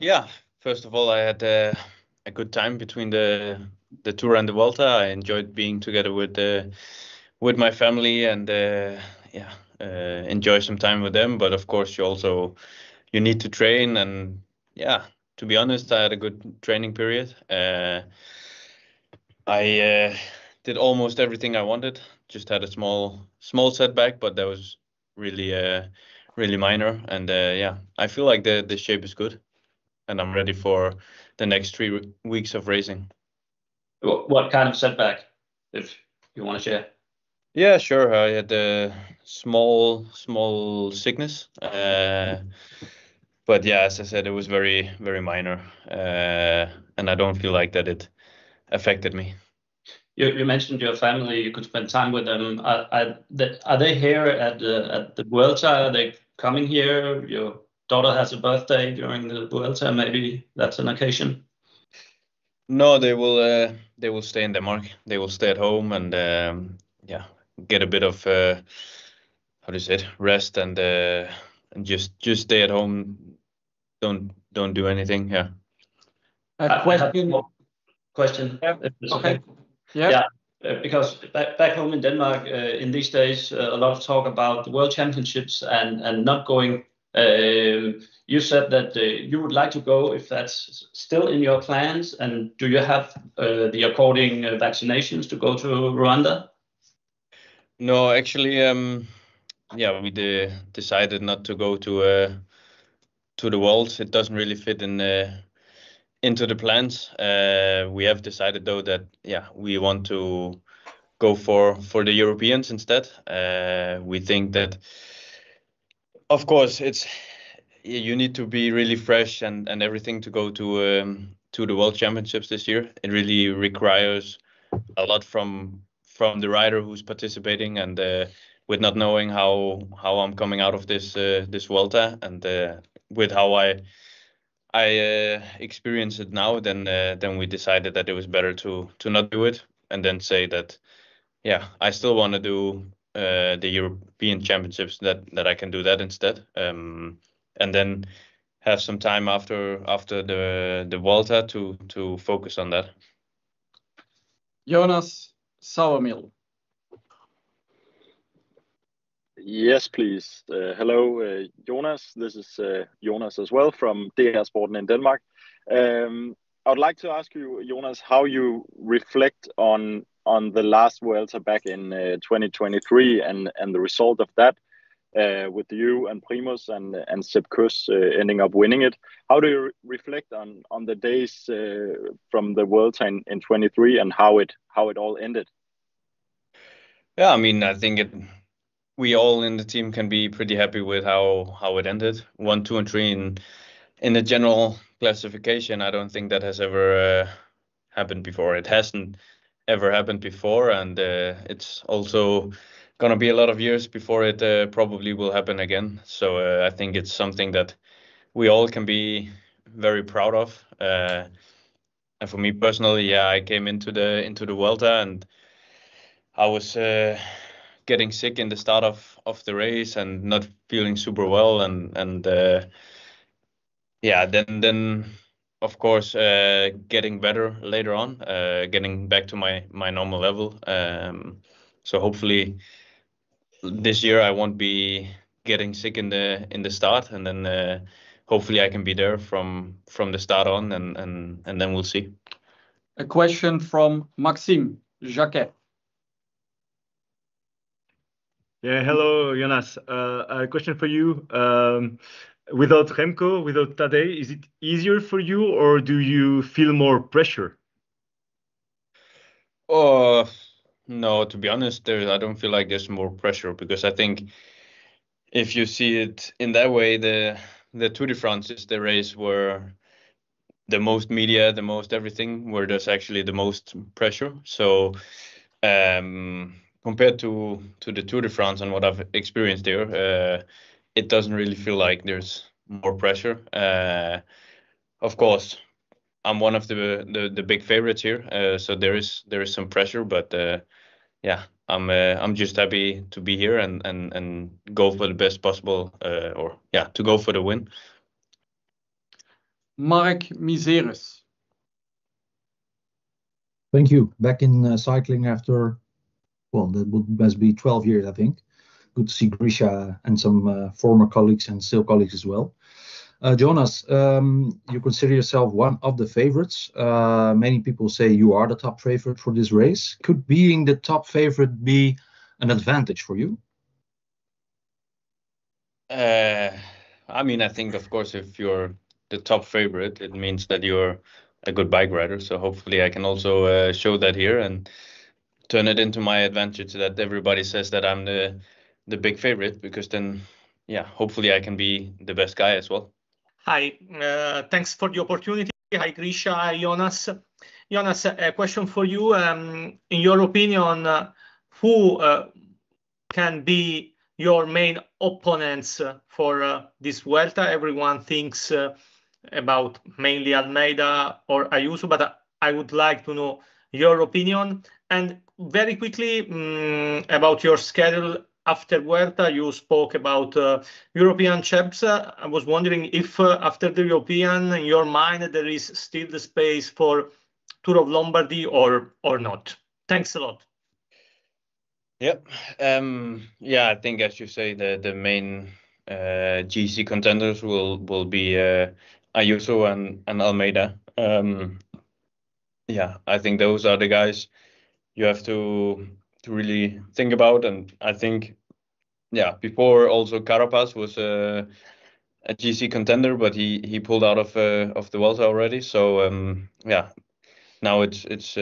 Yeah, first of all, I had a good time between the tour and the Vuelta. I enjoyed being together with my family and enjoy some time with them. But of course, you need to train, and yeah, to be honest, I had a good training period. I did almost everything I wanted. Just had a small setback, but that was really really minor. And yeah, I feel like the shape is good, and I'm ready for the next 3 weeks of racing. What kind of setback, if you want to share? Yeah, sure. I had a small sickness, but yeah, as I said, it was very very minor, and I don't feel like that it affected me. You mentioned your family. You could spend time with them. Are they here at the Vuelta? Are they coming here? Your daughter has a birthday during the Vuelta. Maybe that's an occasion. No, they will stay in Denmark. They will stay at home and yeah, get a bit of how do you say it, rest and just stay at home. Don't do anything. Yeah. A question. Yeah. Okay. Yeah. Yeah. Because back home in Denmark, in these days, a lot of talk about the World Championships and not going. You said that you would like to go if that's still in your plans. And do you have the according vaccinations to go to Rwanda? No, actually, yeah, we decided not to go to the Worlds. It doesn't really fit into the plans. We have decided though that yeah, we want to go for the Europeans instead. We think that, of course, you need to be really fresh and everything to go to the World Championships this year. It really requires a lot from the rider who's participating, and with not knowing how I'm coming out of this Vuelta, and with how I experience it now, then we decided that it was better to not do it, and then say that yeah, I still want to do the European Championships, that I can do that instead, and then have some time after the Vuelta to focus on that. Jonas Sauermill. Yes, please. Hello, Jonas. This is Jonas as well from DR Sporten in Denmark. I would like to ask you, Jonas, how you reflect on the last Vuelta back in 2023 and the result of that, with you and Primus and Sepp Kuss ending up winning it. How do you reflect on the days from the Vuelta in 23 and how it all ended? Yeah, I mean, I think we all in the team can be pretty happy with how it ended. 1, 2, and 3 in the general classification. I don't think that has ever happened before. It hasn't ever happened before, and it's also gonna be a lot of years before it probably will happen again. So I think it's something that we all can be very proud of. And for me personally, yeah, I came into the Vuelta and I was getting sick in the start of the race and not feeling super well, and yeah, then of course getting better later on, getting back to my normal level. So hopefully this year I won't be getting sick in the start, and then hopefully I can be there from the start on, and then we'll see. A question from Maxime Jacquet. Yeah, hello, Jonas. A question for you. Without Remco, without Tadej, is it easier for you, or do you feel more pressure? Oh, no, to be honest, I don't feel like there's more pressure, because I think if you see it in that way, the Tour de France is the race where the most media, the most everything, where there's actually the most pressure. So compared to the Tour de France and what I've experienced there, it doesn't really feel like there's more pressure. Of course, I'm one of the big favorites here, so there is some pressure, but yeah, I'm just happy to be here and go for the best possible, or yeah, to go for the win. Mark Miseris. Thank you. Back in cycling after, well, must be 12 years, I think. Good to see Grisha and some former colleagues and still colleagues as well. Jonas, you consider yourself one of the favorites. Many people say you are the top favorite for this race. Could being the top favorite be an advantage for you? I mean, I think, of course, if you're the top favorite, it means that you're a good bike rider. So hopefully I can also show that here and turn it into my advantage that everybody says that I'm the big favorite, because then, yeah, hopefully I can be the best guy as well. Hi, thanks for the opportunity. Hi, Grisha. Hi, Jonas. Jonas, a question for you. In your opinion, who can be your main opponents for this Vuelta? Everyone thinks about mainly Almeida or Ayuso, but I would like to know your opinion. And very quickly about your schedule after Vuelta, you spoke about European champs. I was wondering if after the European, in your mind, there is still the space for Tour of Lombardy or not. Thanks a lot. Yep. Yeah, I think, as you say, the main GC contenders will be Ayuso and Almeida. Yeah, I think those are the guys you have to really think about. And I think, yeah, before also Carapaz was a GC contender, but he pulled out of the Vuelta already. So yeah, now it's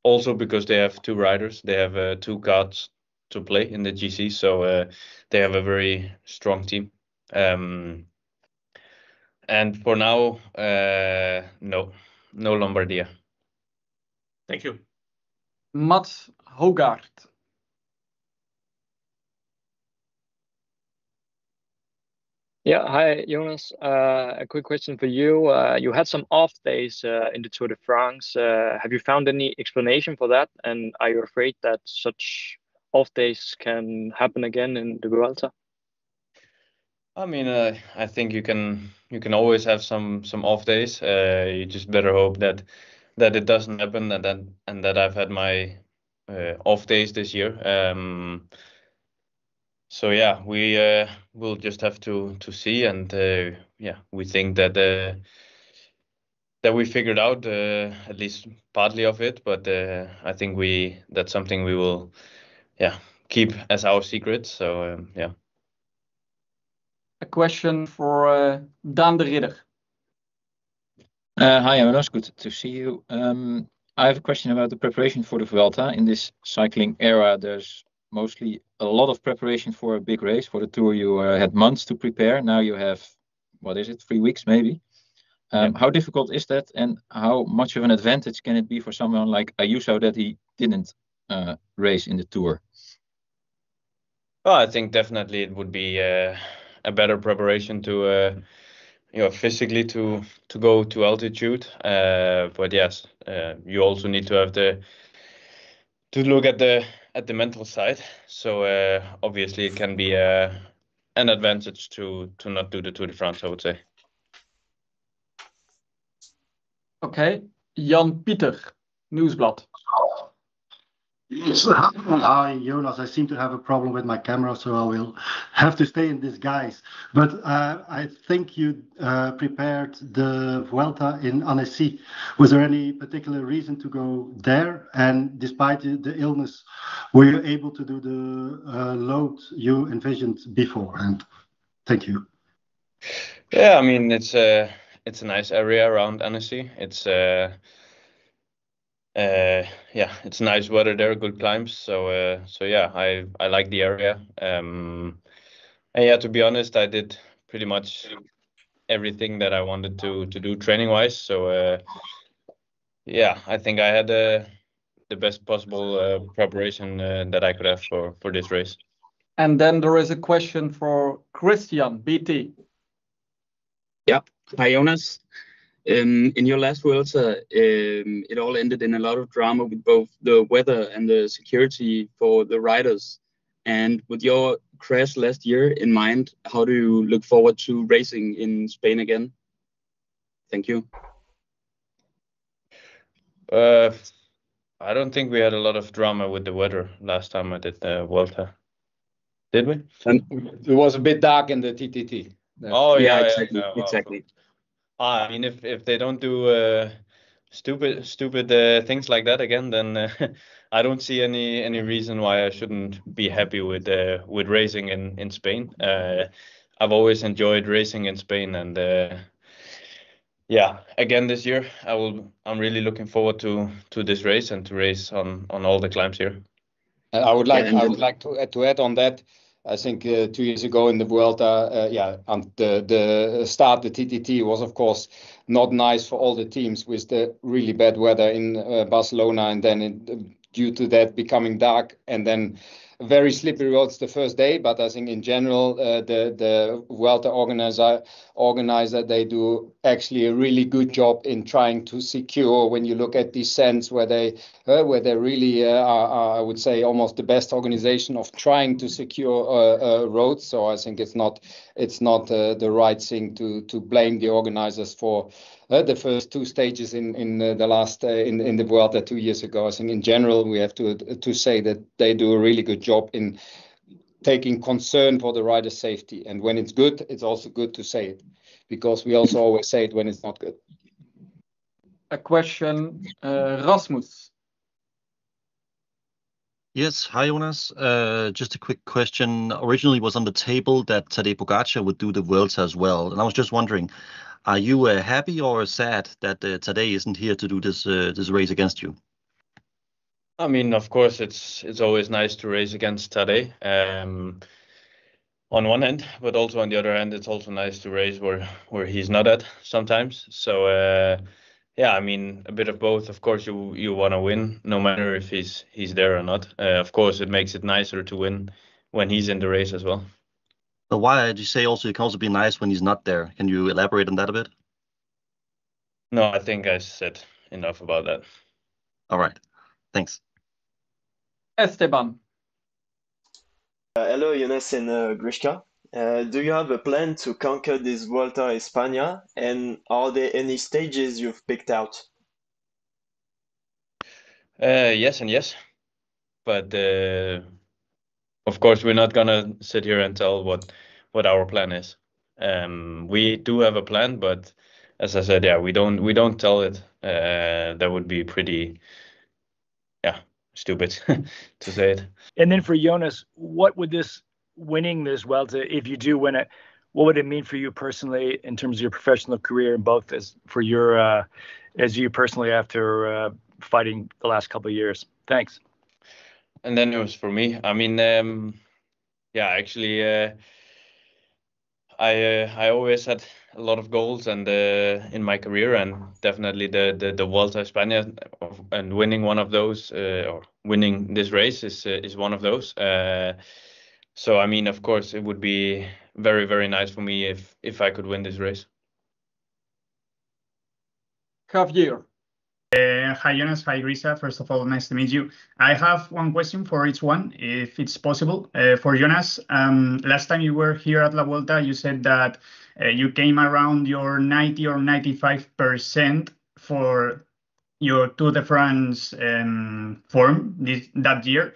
also because they have two riders. They have two cards to play in the GC, so they have a very strong team. And for now, no Lombardia. Thank you. Mats Hogarth. Yeah, hi, Jonas. A quick question for you. You had some off days in the Tour de France. Have you found any explanation for that? And are you afraid that such off days can happen again in the Vuelta? I mean, I think you can always have some off days. You just better hope that it doesn't happen, and that I've had my off days this year. So yeah, we will just have to see, and yeah, we think that we figured out at least partly of it, but I think that's something we will, yeah, keep as our secret. So yeah. A question for Daan de Ridder. Hi, Jonas. Good to see you. I have a question about the preparation for the Vuelta. In this cycling era, there's mostly a lot of preparation for a big race. For the Tour, you had months to prepare. Now you have, what is it, 3 weeks maybe? Yeah. How difficult is that, and how much of an advantage can it be for someone like Ayuso that he didn't race in the Tour? Well, I think definitely it would be a better preparation to physically to go to altitude. But yes, you also need to have to look at the mental side. So obviously it can be an advantage to not do the Tour de France, I would say. Okay, Jan Pieter, Nieuwsblad. Yes, hi Jonas. I seem to have a problem with my camera, so I will have to stay in disguise. But I think you prepared the Vuelta in Annecy. Was there any particular reason to go there? And despite the illness, were you able to do the load you envisioned beforehand? Thank you. Yeah, I mean it's a nice area around Annecy. It's yeah, it's nice weather there, good climbs. So yeah, I like the area. And yeah, to be honest, I did pretty much everything that I wanted to do training wise. So yeah, I think I had the best possible preparation that I could have for this race. And then there is a question for Christian, BT. Yeah, hi Jonas. In your last Vuelta, it all ended in a lot of drama with both the weather and the security for the riders. And with your crash last year in mind, how do you look forward to racing in Spain again? Thank you. I don't think we had a lot of drama with the weather last time I did the Vuelta. Did we? And It was a bit dark in the TTT. Oh yeah, yeah, exactly, yeah, well, exactly. I mean, if they don't do stupid things like that again, then I don't see any reason why I shouldn't be happy with racing in Spain. I've always enjoyed racing in Spain, and yeah, again this year I'm really looking forward to this race and to race on all the climbs here. And I would like Yeah, and I would like to add on that. I think 2 years ago in the Vuelta, and the start, the TTT was of course not nice for all the teams with the really bad weather in Barcelona, and then due to that becoming dark, and then very slippery roads the first day. But I think in general, the Vuelta organizer, they do actually a really good job in trying to secure, when you look at descents where they really are, I would say, almost the best organization of trying to secure roads. So I think it's not the right thing to blame the organizers for the first two stages in the last in the Vuelta 2 years ago. I think in general we have to say that they do a really good job in taking concern for the rider safety. And when it's good, it's also good to say it, because we also always say it when it's not good. A question, Rasmus. Yes, hi Jonas. Just a quick question. Originally it was on the table that Tadej Pogačar would do the Vuelta as well, and I was just wondering, are you happy or sad that Tadej isn't here to do this race against you? I mean, of course, it's always nice to race against Tadej on one hand, but also on the other hand, it's also nice to race where he's not at sometimes. So yeah, I mean, a bit of both. Of course, you want to win, no matter if he's there or not. Of course, it makes it nicer to win when he's in the race as well. But why did you say also it can also be nice when he's not there? Can you elaborate on that a bit? No, I think I said enough about that. All right, thanks. Esteban. Hello, Jonas and Grishka. Do you have a plan to conquer this Vuelta a España? And are there any stages you've picked out? Yes and yes. But of course, we're not gonna sit here and tell what our plan is. We do have a plan, but as I said, yeah, we don't tell it. That would be pretty, stupid to say it. And then for Jonas, what would winning this Vuelta, if you do win it, what would it mean for you personally in terms of your professional career, and both as you personally after fighting the last couple of years? Thanks. And then it was for me. I mean, actually, I always had a lot of goals and in my career, and definitely the Vuelta a España and winning one of those or winning this race is one of those. So I mean, of course, it would be very, very nice for me if I could win this race. Javier. Hi Jonas, hi Grisa. First of all, nice to meet you. I have one question for each one, if it's possible. For Jonas, last time you were here at La Vuelta, you said that you came around your 90 or 95% for your Tour de France form that year.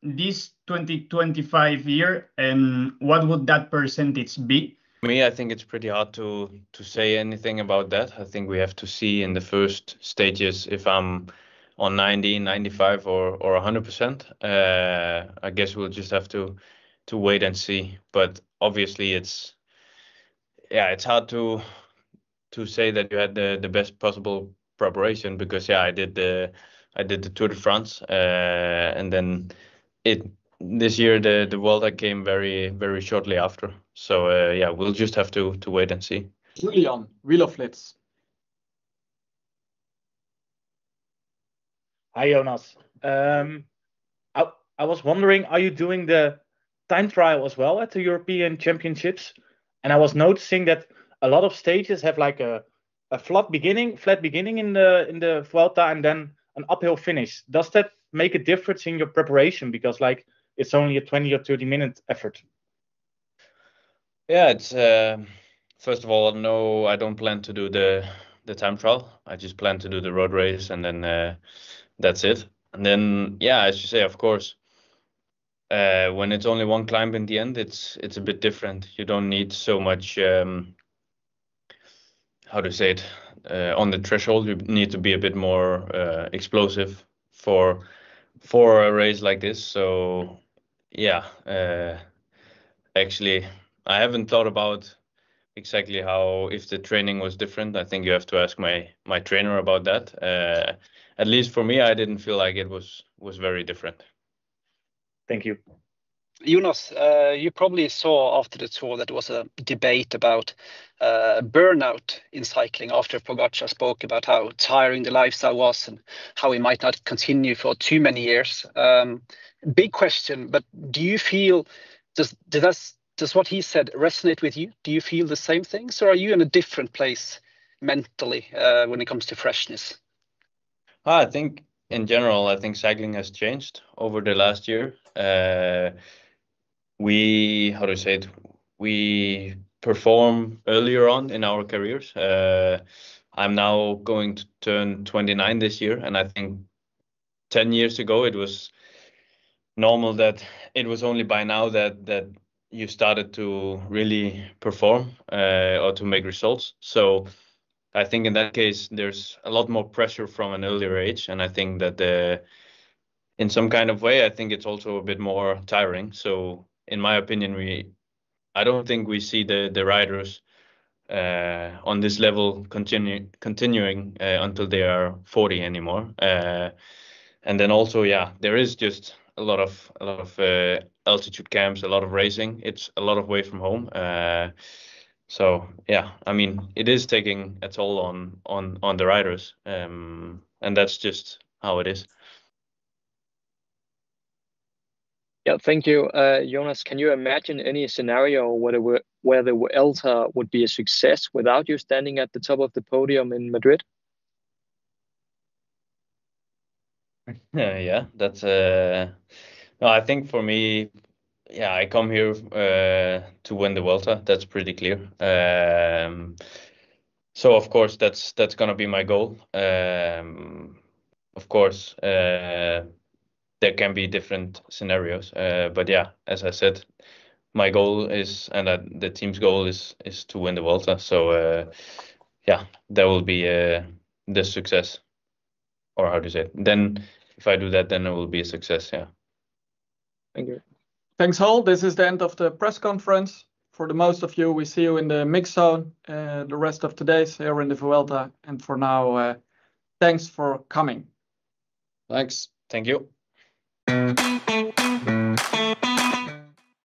This 2025 year, what would that percentage be? For me, I think it's pretty hard to say anything about that. I think we have to see in the first stages if I'm on 90, 95 or 100%. I guess we'll just have to wait and see. But obviously it's hard to say that you had the best possible preparation, because I did the Tour de France and then this year the Vuelta came very, very shortly after. So we'll just have to wait and see. Julian, Wielerflits. Hi Jonas. I was wondering, are you doing the time trial as well at the European Championships? And I was noticing that a lot of stages have like a flat beginning in the Vuelta and then an uphill finish. Does that make a difference in your preparation? Because like it's only a 20 or 30 minute effort. Yeah, it's first of all, no, I don't plan to do the time trial. I just plan to do the road race, and then that's it. And then, yeah, as you say, of course, when it's only one climb in the end, it's a bit different. You don't need so much, how to say it, on the threshold. You need to be a bit more explosive for a race like this. So, yeah, actually, I haven't thought about exactly how, if the training was different. I think you have to ask my trainer about that. At least for me, I didn't feel like it was very different. Thank you. Jonas, you probably saw after the tour that there was a debate about burnout in cycling after Pogačar spoke about how tiring the lifestyle was and how he might not continue for too many years. Big question, but do you feel, does what he said resonate with you? Do you feel the same things, or are you in a different place mentally when it comes to freshness? I think in general, I think cycling has changed over the last year. We perform earlier on in our careers. I'm now going to turn 29 this year, and I think 10 years ago it was normal that it was only by now that you started to really perform or to make results. So I think in that case there's a lot more pressure from an earlier age, and I think that in some kind of way I think it's also a bit more tiring. So in my opinion, I don't think we see the riders on this level continuing until they are 40 anymore. And then also, yeah, there is just a lot of altitude camps, a lot of racing. It's a lot of way from home. So yeah, I mean, it is taking a toll on the riders, and that's just how it is. Yeah, thank you, Jonas. Can you imagine any scenario where the Vuelta would be a success without you standing at the top of the podium in Madrid? Yeah, that's no, I think for me, yeah, I come here to win the Vuelta. That's pretty clear. So of course that's gonna be my goal. Of course, there can be different scenarios, but yeah, as I said, my goal is, and the team's goal is to win the Vuelta. So yeah, that will be the success, or how to say it. Then if I do that, then it will be a success. Yeah. Thank you. Thanks, all. This is the end of the press conference. For the most of you, we see you in the mix zone the rest of today's here in the Vuelta. And for now, thanks for coming. Thanks. Thank you.